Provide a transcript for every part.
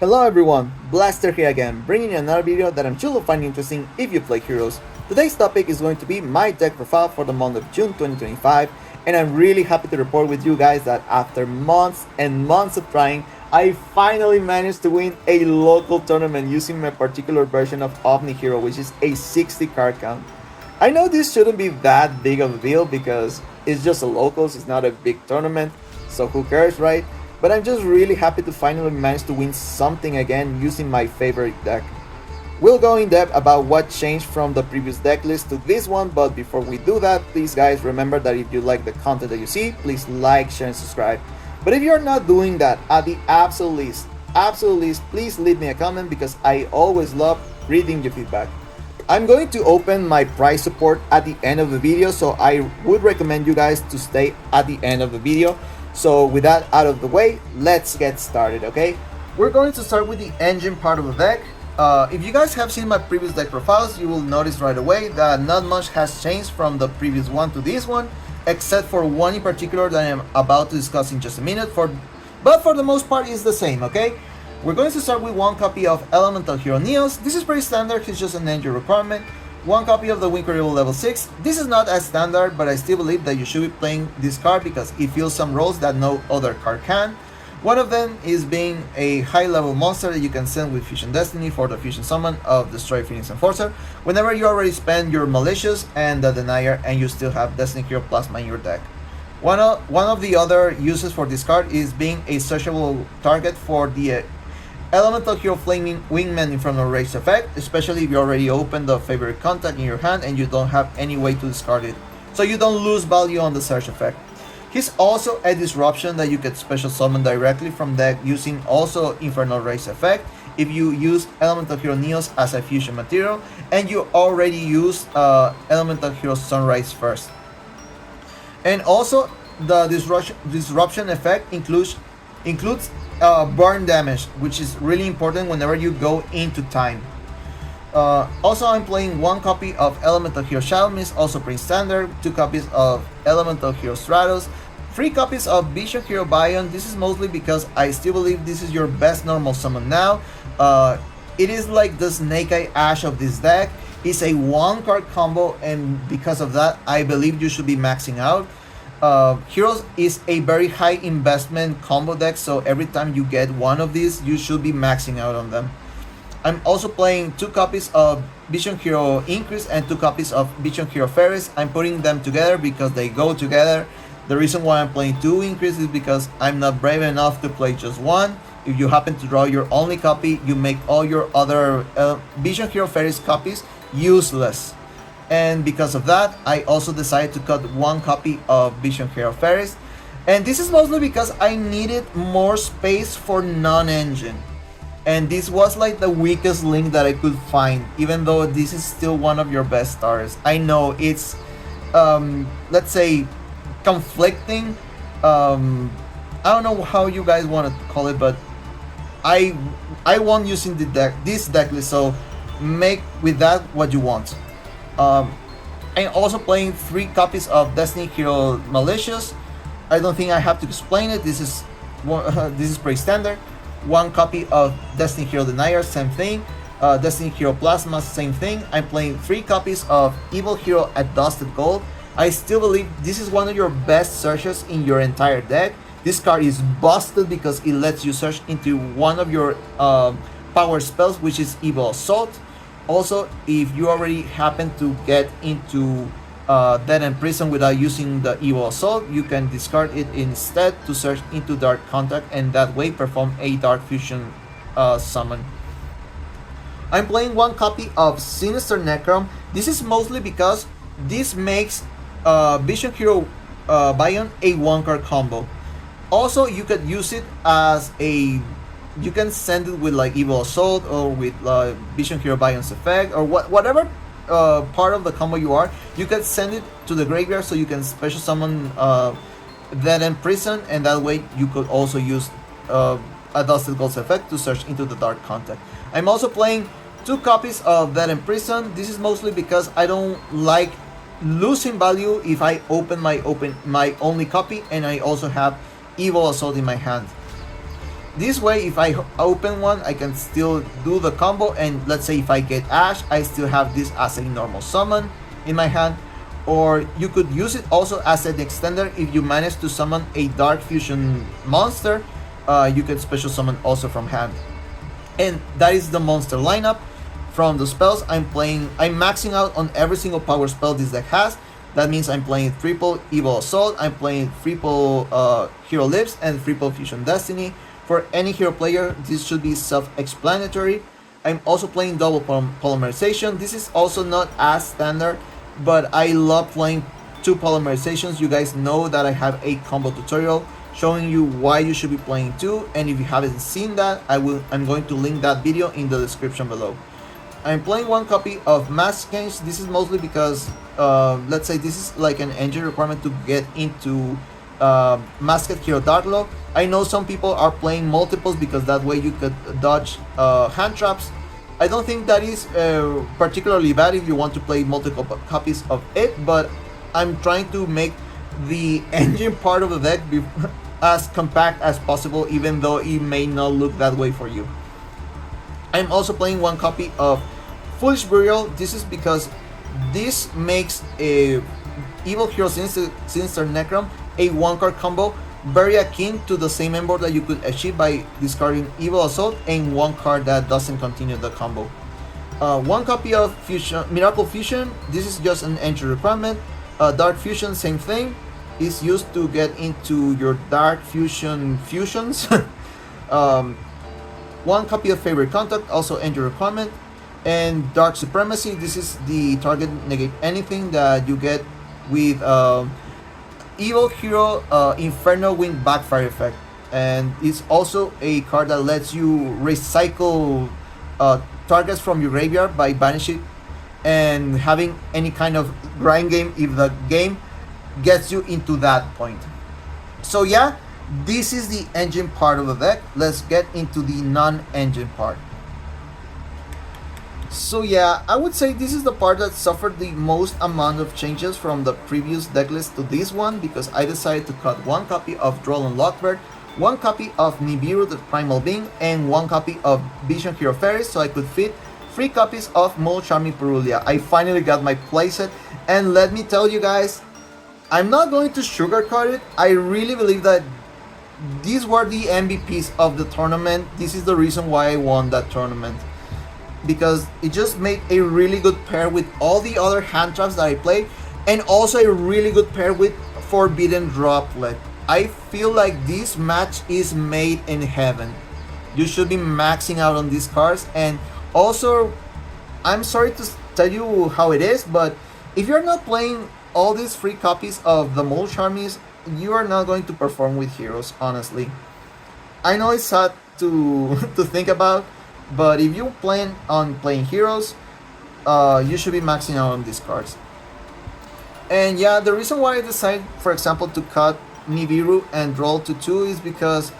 Hello everyone, Blaster here again, bringing you another video that I'm sure you'll find interesting if you play Heroes. Today's topic is going to be my deck profile for the month of June 2025, and I'm really happy to report with you guys that after months and months of trying, I finally managed to win a local tournament using my particular version of Omni Hero, which is a 60 card count. I know this shouldn't be that big of a deal because it's just a locals, it's not a big tournament, so who cares, right? But I'm just really happy to finally manage to win something again using my favorite deck. We'll go in depth about what changed from the previous deck list to this one, but before we do that, please guys remember that if you like the content that you see, please like, share and subscribe. But if you're not doing that, at the absolute least, please leave me a comment because I always love reading your feedback. I'm going to open my price support at the end of the video, so I would recommend you guys to stay at the end of the video. So with that out of the way, let's get started, okay? We're going to start with the engine part of the deck. If you guys have seen my previous deck profiles, you will notice right away that not much has changed from the previous one to this one, except for one in particular that I am about to discuss in just a minute. But for the most part, it's the same, okay? We're going to start with one copy of Elemental Hero Neos. This is pretty standard, it's just an engine requirement. One copy of the Wind Cradle level 6. This is not as standard, but I still believe that you should be playing this card because it fills some roles that no other card can. One of them is being a high level monster that you can send with Fusion Destiny for the Fusion Summon of Destroy Phoenix Enforcer whenever you already spend your Malicious and the Denier and you still have Destiny Hero Plasma in your deck. One of the other uses for this card is being a searchable target for the Elemental Hero Flaming Wingman Infernal Rage effect, especially if you already opened the favorite contact in your hand and you don't have any way to discard it, so you don't lose value on the search effect. He's also a disruption that you can special summon directly from deck using also Infernal Rage effect if you use Elemental Hero Neos as a fusion material and you already use Elemental Hero Sunrise first. And also the disruption effect includes burn damage, which is really important whenever you go into time. Also, I'm playing one copy of Elemental Hero Shadow Mist, also pretty standard, two copies of Elemental Hero Stratos, three copies of Vision Hero Bion. This is mostly because I still believe this is your best normal summon now. It is like the Snake Eye Ash of this deck. It's a one card combo, and because of that, I believe you should be maxing out. Heroes is a very high investment combo deck, so every time you get one of these, you should be maxing out on them. I'm also playing two copies of Vision Hero Increase and two copies of Vision Hero Ferris. I'm putting them together because they go together. The reason why I'm playing two Increase is because I'm not brave enough to play just one. If you happen to draw your only copy, you make all your other Vision Hero Ferris copies useless. And because of that, I also decided to cut one copy of Vision Hero Ferris. And this is mostly because I needed more space for non-engine. And this was like the weakest link that I could find, even though this is still one of your best stars. I know it's, let's say, conflicting. I don't know how you guys want to call it, but I won using this deck list, so make with that what you want. I'm also playing three copies of Destiny Hero Malicious. I don't think I have to explain it. This is pretty standard. One copy of Destiny Hero Denier, same thing. Destiny Hero Plasma, same thing. I'm playing three copies of Evil Hero at Dusted Gold. I still believe this is one of your best searches in your entire deck. This card is busted because it lets you search into one of your power spells, which is Evil Assault. Also, if you already happen to get into Dead and Prison without using the Evil Assault, you can discard it instead to search into Dark Contact and that way perform a Dark Fusion summon. I'm playing one copy of Sinister Necrom. This is mostly because this makes Vision Hero Bion a one card combo. Also, you could use it as a... You can send it with like Evil Assault or with Vision Hero Bion's effect or whatever part of the combo you are. You can send it to the graveyard so you can special summon Dead and Prison, and that way you could also use a Dusted Gold's effect to search into the Dark Contact. I'm also playing two copies of Dead and Prison. This is mostly because I don't like losing value if I open my only copy and I also have Evil Assault in my hand. This way, if I open one, I can still do the combo, and let's say if I get Ash, I still have this as a normal summon in my hand. Or you could use it also as an extender if you manage to summon a Dark Fusion monster. You can special summon also from hand. And that is the monster lineup. From the spells I'm maxing out on every single power spell this deck has. That means I'm playing triple Evil Assault, I'm playing triple Hero Lips, and triple Fusion Destiny. For any hero player, this should be self-explanatory. I'm also playing double Polymerization. This is also not as standard, but I love playing two polymerizations. You guys know that I have a combo tutorial showing you why you should be playing two, and if you haven't seen that, I'm going to link that video in the description below. I'm playing one copy of Mask Change. This is mostly because let's say this is like an engine requirement to get into Masked Hero Darklow. I know some people are playing multiples because that way you could dodge hand traps. I don't think that is particularly bad if you want to play multiple copies of it, but I'm trying to make the engine part of the deck be as compact as possible, even though it may not look that way for you. I'm also playing one copy of Foolish Burial. This is because this makes a Evil Hero Sinister Necrom a one-card combo, very akin to the same end board that you could achieve by discarding Evil Assault and one card that doesn't continue the combo. One copy of Miracle Fusion. This is just an entry requirement. Dark Fusion, same thing, is used to get into your Dark Fusion fusions. One copy of Favorite Contact, also entry requirement. And Dark Supremacy. This is the target negate anything that you get with Evil Hero Inferno Wind Backfire effect, and it's also a card that lets you recycle targets from your graveyard by banishing and having any kind of grind game if the game gets you into that point. So yeah, this is the engine part of the deck. Let's get into the non-engine part. So yeah, I would say this is the part that suffered the most amount of changes from the previous decklist to this one, because I decided to cut one copy of Droll Lockbird, one copy of Nibiru the Primal Being, and one copy of Vision Hero Fairies, so I could fit 3 copies of Mole Charming Perulia. I finally got my playset, and let me tell you guys, I'm not going to sugarcoat it. I really believe that these were the MVPs of the tournament. This is the reason why I won that tournament, because it just made a really good pair with all the other hand traps that I played, and also a really good pair with Forbidden Droplet. I feel like this match is made in heaven. You should be maxing out on these cards, and also, I'm sorry to tell you how it is, but if you're not playing all these free copies of the Mole Charmies, you are not going to perform with heroes, honestly. I know it's sad to think about, but if you plan on playing heroes, you should be maxing out on these cards. And yeah, the reason why I decided, for example, to cut Nibiru and Droll to 2 is because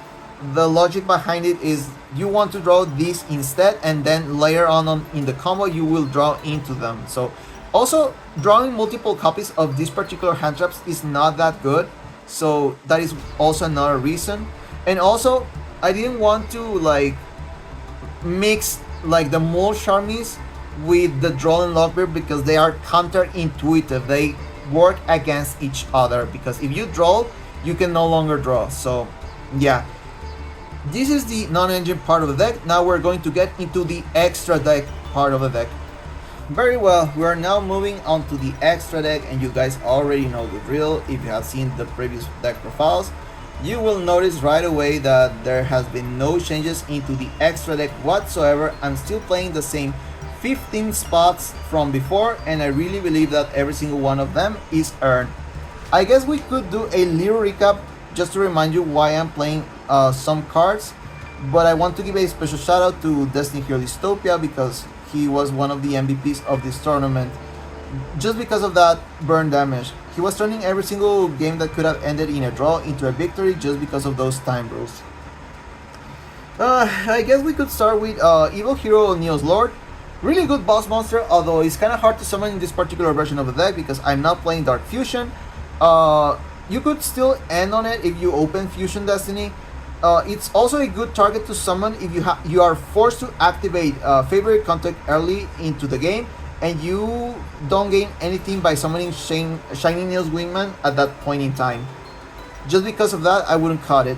the logic behind it is you want to draw these instead, and then later on in the combo you will draw into them. So also, drawing multiple copies of these particular hand traps is not that good, so that is also another reason. And also, I didn't want to like mix like the Mole Charmies with the Droll and Lockbird, because they are counterintuitive. They work against each other, because if you draw, you can no longer draw. So yeah, this is the non-engine part of the deck. Now we're going to get into the extra deck part of the deck. Very well, we are now moving on to the extra deck, and you guys already know the drill. If you have seen the previous deck profiles, you will notice right away that there has been no changes into the extra deck whatsoever. I'm still playing the same 15 spots from before, and I really believe that every single one of them is earned. I guess we could do a little recap just to remind you why I'm playing some cards, but I want to give a special shout out to Destiny Hero Dystopia, because he was one of the MVPs of this tournament. Just because of that burn damage, he was turning every single game that could have ended in a draw into a victory just because of those time rules. I guess we could start with Evil Hero Neos Lord. Really good boss monster, although it's kind of hard to summon in this particular version of the deck because I'm not playing Dark Fusion. You could still end on it if you open Fusion Destiny, It's also a good target to summon if you are forced to activate favorite contact early into the game, and you don't gain anything by summoning Shiny Neil's Wingman at that point in time. Just because of that, I wouldn't cut it.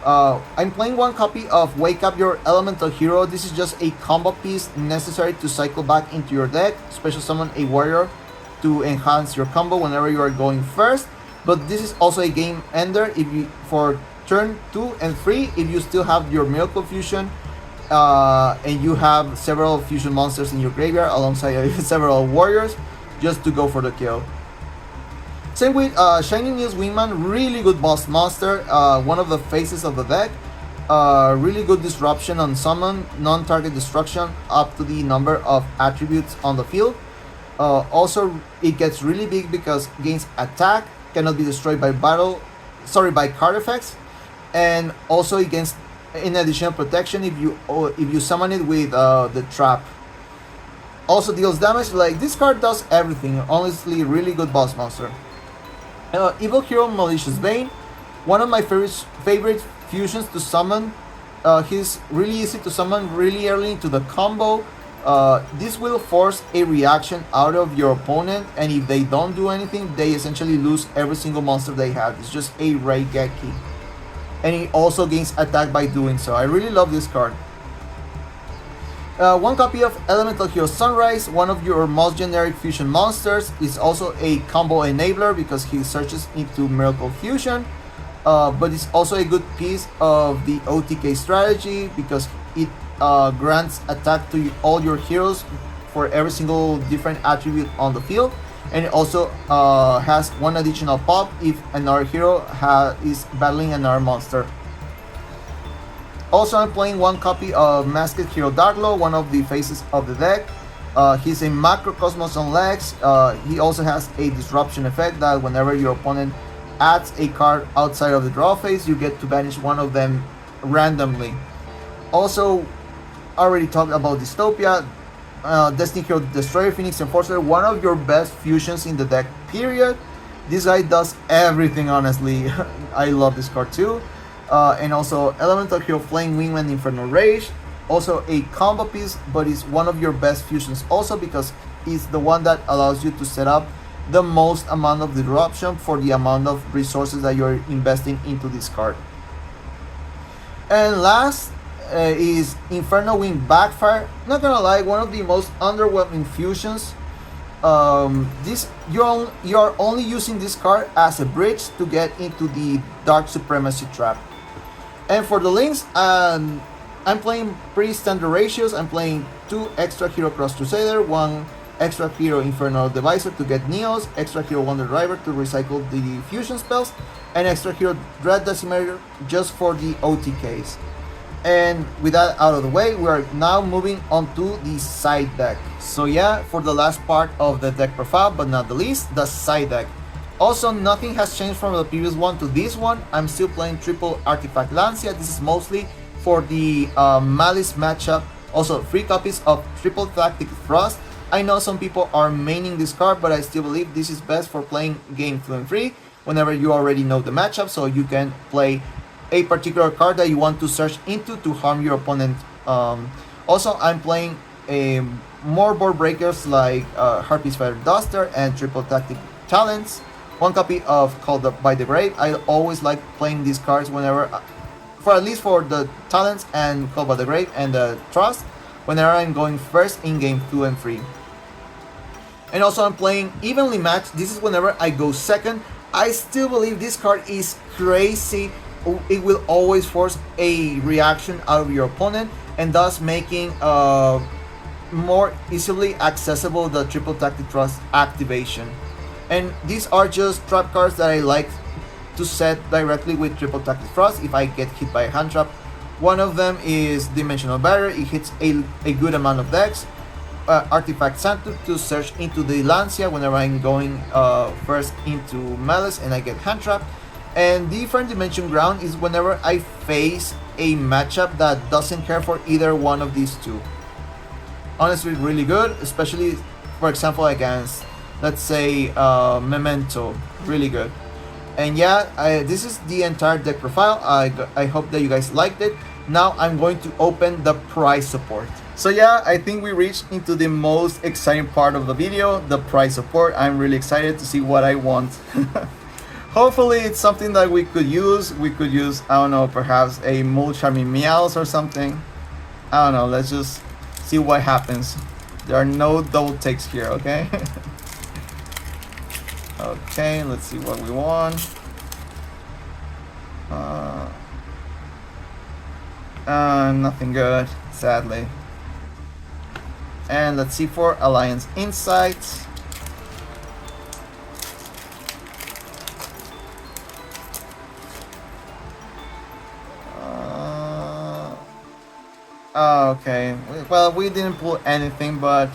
I'm playing one copy of Wake Up Your Elemental Hero. This is just a combo piece necessary to cycle back into your deck. Special summon a warrior to enhance your combo whenever you are going first. But this is also a game ender if you for turn 2 and 3 if you still have your Miracle Fusion and you have several fusion monsters in your graveyard alongside several warriors, just to go for the kill. Same with Shiny Neil's Wingman, really good boss monster, one of the faces of the deck. Really good disruption on summon, non-target destruction up to the number of attributes on the field. Also, it gets really big because gains attack, cannot be destroyed by by card effects, and also it gains in additional protection if you summon it with the trap. Also deals damage. Like, this card does everything. Honestly, really good boss monster. Evil Hero Malicious Bane, one of my favorite fusions to summon. He's really easy to summon really early into the combo. This will force a reaction out of your opponent, and if they don't do anything, they essentially lose every single monster they have. It's just a Raigeki. And he also gains attack by doing so. I really love this card. One copy of Elemental Hero Sunrise, one of your most generic fusion monsters, is also a combo enabler because he searches into Miracle Fusion. But it's also a good piece of the OTK strategy because it grants attack to all your heroes for every single different attribute on the field. And it also has one additional pop if another hero is battling another monster. Also, I'm playing one copy of Masked Hero Darklo, one of the faces of the deck. He's a Macrocosmos on legs. He also has a disruption effect that whenever your opponent adds a card outside of the draw phase, you get to banish one of them randomly. Also, already talked about Dystopia. Destiny Hero Destroyer, Phoenix Enforcer, one of your best fusions in the deck, period. This guy does everything, honestly. I love this card too. And also Elemental Hero Flame Wingman Infernal Rage, also a combo piece, but it's one of your best fusions also because it's the one that allows you to set up the most amount of disruption for the amount of resources that you're investing into this card. And last is Inferno Wing Backfire. Not gonna lie, one of the most underwhelming fusions. You're only using this card as a bridge to get into the Dark Supremacy trap. And for the links, I'm playing pretty standard ratios. I'm playing 2 extra Hero Cross Crusader, 1 extra Hero Infernal Devicer to get Neos, extra Hero Wonder Driver to recycle the fusion spells, and extra Hero Dread Decimator just for the OTKs. And with that out of the way, we are now moving on to the side deck. So yeah, for the last part of the deck profile, but not the least, the side deck. Also, nothing has changed from the previous one to this one. I'm still playing triple Artifact Lancia. This is mostly for the Malice matchup. Also, 3 copies of triple Tactic Thrust. I know some people are maining this card, but I still believe this is best for playing game 2 and 3 whenever you already know the matchup, so you can play a particular card that you want to search into to harm your opponent. Also, I'm playing more board breakers like Harpy's Feather Duster and triple Tactic Talents. 1 copy of Called Up by the Grave. I always like playing these cards whenever, for at least for the Talents and Called by the Grave and the Trust, whenever I'm going first in game 2 and 3. And also I'm playing Evenly Matched. This is whenever I go second. I still believe this card is crazy. It will always force a reaction out of your opponent and thus making more easily accessible the triple Tactic Trust activation. And these are just trap cards that I like to set directly with triple Tactic Thrust if I get hit by a hand trap. One of them is Dimensional Barrier. It hits a good amount of decks. Artifact Santu to search into the Lancia whenever I'm going first into Malice and I get hand trap. And Different Dimension Ground is whenever I face a matchup that doesn't care for either one of these two. Honestly, really good, especially for example against, let's say, Memento. Really good. And yeah, this is the entire deck profile. I hope that you guys liked it. Now I'm going to open the prize support. So yeah, I think we reached into the most exciting part of the video, the prize support. I'm really excited to see what I want. Hopefully it's something that we could use. We could use, I don't know, perhaps a Mold Charming Meows or something. I don't know, let's just see what happens. There are no double takes here, okay? Okay, let's see what we want. Nothing good, sadly. And let's see for Alliance Insights. Okay, well, we didn't pull anything, but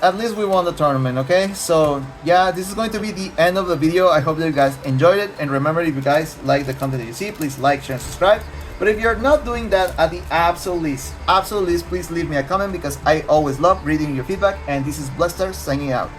at least we won the tournament, okay? So yeah, this is going to be the end of the video. I hope that you guys enjoyed it, and remember, if you guys like the content that you see, please like, share, and subscribe. But if you're not doing that, at the absolute least, please leave me a comment, because I always love reading your feedback. And this is Blaster signing out.